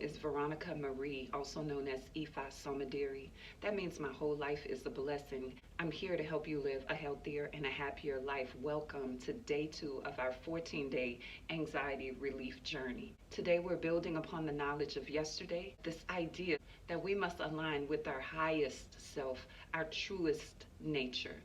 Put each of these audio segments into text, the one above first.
is Veronica Marie, also known as Ifa Somadiri. That means my whole life is a blessing. I'm here to help you live a healthier and a happier life. Welcome to day 2 of our 14-day anxiety relief journey. Today we're building upon the knowledge of yesterday, this idea that we must align with our highest self, our truest nature.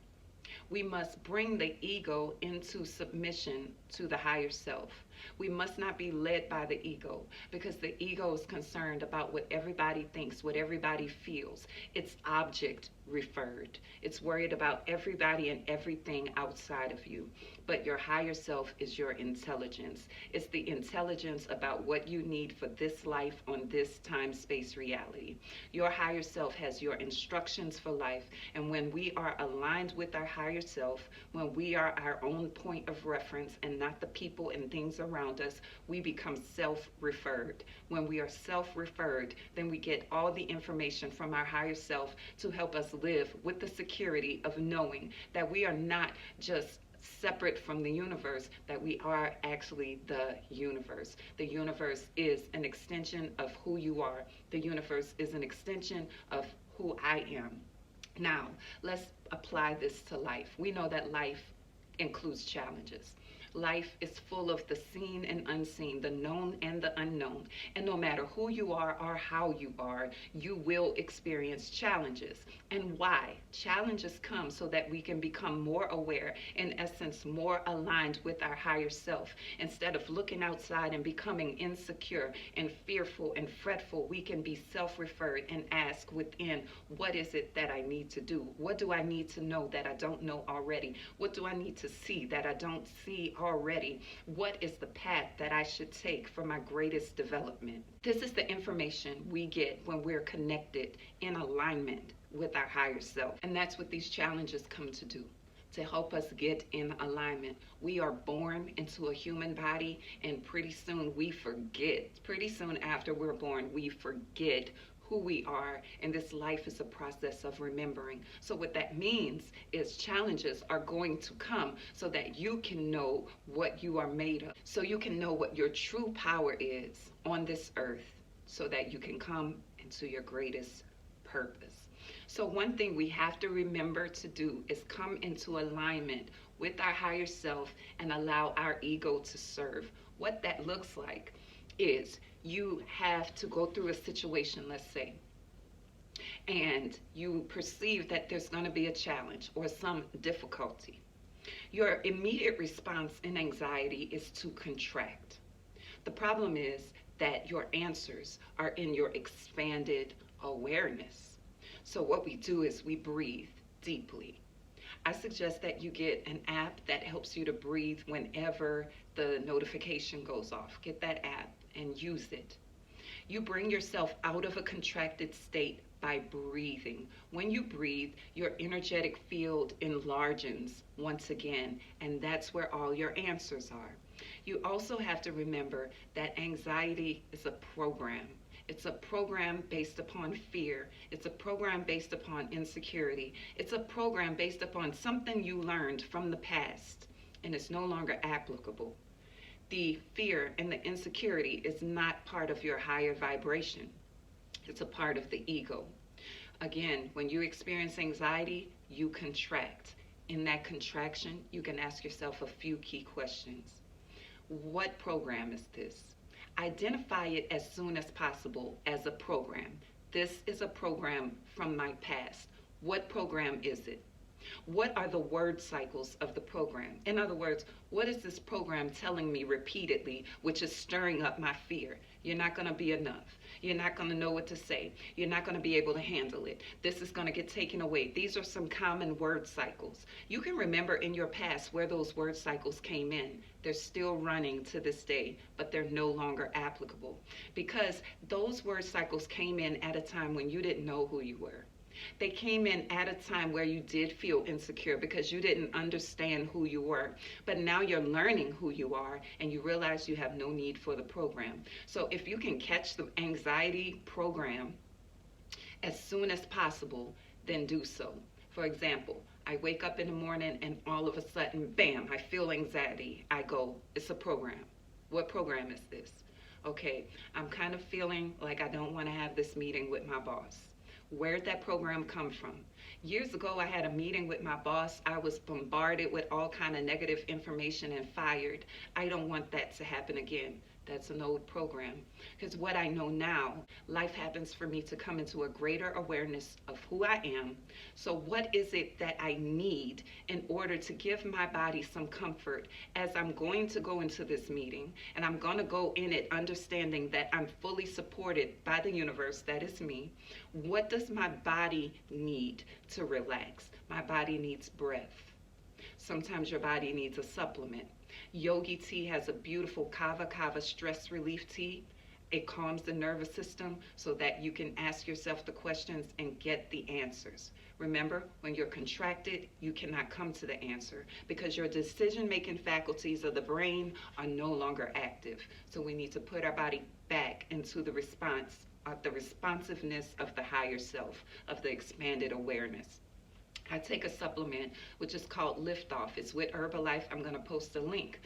We must bring the ego into submission to the higher self. We must not be led by the ego, because the ego is concerned about what everybody thinks, what everybody feels. It's object referred. It's worried about everybody and everything outside of you. But your higher self is your intelligence. It's the intelligence about what you need for this life on this time-space reality. Your higher self has your instructions for life. And when we are aligned with our higher self, when we are our own point of reference and not the people and things around us, we become self-referred. When we are self-referred, then we get all the information from our higher self to help us live with the security of knowing that we are not just separate from the universe, that we are actually the universe. The universe is an extension of who you are. The universe is an extension of who I am. Now, let's apply this to life. We know that life includes challenges. Life is full of the seen and unseen, the known and the unknown. And no matter who you are or how you are, you will experience challenges. And why? Challenges come so that we can become more aware, in essence, more aligned with our higher self. Instead of looking outside and becoming insecure and fearful and fretful, we can be self-referred and ask within, what is it that I need to do? What do I need to know that I don't know already? What do I need to see that I don't see already? What is the path that I should take for my greatest development? This is the information we get when we're connected in alignment with our higher self. And that's what these challenges come to do, to help us get in alignment. We are born into a human body, and pretty soon we forget. Pretty soon after we're born, we forget who we are, and this life is a process of remembering. So what that means is challenges are going to come so that you can know what you are made of, so you can know what your true power is on this earth, so that you can come into your greatest purpose. So one thing we have to remember to do is come into alignment with our higher self and allow our ego to serve. What that looks like is you have to go through a situation, let's say, and you perceive that there's going to be a challenge or some difficulty. Your immediate response in anxiety is to contract. The problem is that your answers are in your expanded awareness. So what we do is we breathe deeply. I suggest that you get an app that helps you to breathe whenever the notification goes off. Get that app and use it. You bring yourself out of a contracted state by breathing. When you breathe, your energetic field enlarges once again, and that's where all your answers are. You also have to remember that anxiety is a program. It's a program based upon fear. It's a program based upon insecurity. It's a program based upon something you learned from the past, and it's no longer applicable. The fear and the insecurity is not part of your higher vibration. It's a part of the ego. Again, when you experience anxiety, you contract. In that contraction, you can ask yourself a few key questions. What program is this? Identify it as soon as possible as a program. This is a program from my past. What program is it? What are the word cycles of the program? In other words, what is this program telling me repeatedly, which is stirring up my fear? You're not going to be enough. You're not going to know what to say. You're not going to be able to handle it. This is going to get taken away. These are some common word cycles. You can remember in your past where those word cycles came in. They're still running to this day, but they're no longer applicable, because those word cycles came in at a time when you didn't know who you were. They came in at a time where you did feel insecure because you didn't understand who you were. But now you're learning who you are, and you realize you have no need for the program. So if you can catch the anxiety program as soon as possible, then do so. For example, I wake up in the morning and all of a sudden, bam, I feel anxiety. I go, it's a program. What program is this? Okay, I'm kind of feeling like I don't want to have this meeting with my boss. Where'd that program come from? Years ago, I had a meeting with my boss. I was bombarded with all kind of negative information and fired. I don't want that to happen again. That's an old program. Because what I know now, life happens for me to come into a greater awareness of who I am. So what is it that I need in order to give my body some comfort as I'm going to go into this meeting, and I'm going to go in it understanding that I'm fully supported by the universe, that is me. What does my body need to relax? My body needs breath. Sometimes your body needs a supplement. Yogi tea has a beautiful kava kava stress relief tea. It calms the nervous system so that you can ask yourself the questions and get the answers. Remember, when you're contracted, you cannot come to the answer because your decision-making faculties of the brain are no longer active. So we need to put our body back into the responsiveness of the higher self, of the expanded awareness. I take a supplement which is called Liftoff. It's with Herbalife. I'm going to post a link.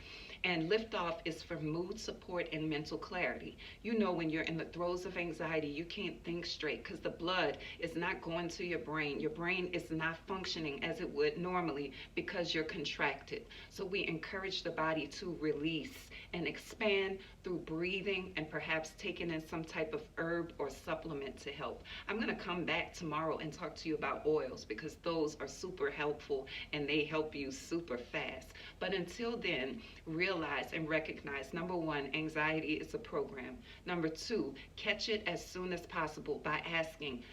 And Liftoff is for mood support and mental clarity. You know, when you're in the throes of anxiety, you can't think straight because the blood is not going to your brain. Your brain is not functioning as it would normally because you're contracted. So we encourage the body to release and expand through breathing and perhaps taking in some type of herb or supplement to help. I'm going to come back tomorrow and talk to you about oils because those are super helpful and they help you super fast. But until then, realize and recognize, number one, anxiety is a program. Number two, catch it as soon as possible by asking,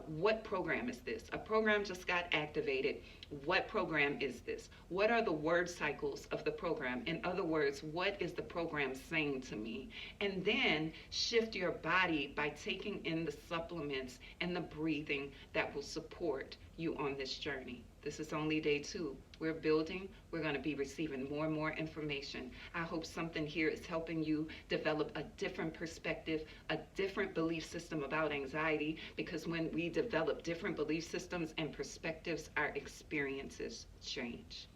what program is this? A program just got activated. What program is this? What are the word cycles of the program? In other words, what is the program saying to me? And then shift your body by taking in the supplements and the breathing that will support you on this journey. This is only day 2. We're building. We're going to be receiving more and more information. I hope something here is helping you develop a different perspective, a different belief system about anxiety, because when we develop different belief systems and perspectives, our experiences change.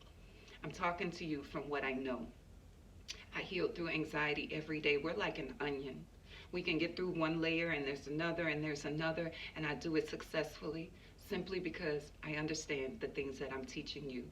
I'm talking to you from what I know. I heal through anxiety every day. We're like an onion. We can get through one layer and there's another and there's another, and I do it successfully simply because I understand the things that I'm teaching you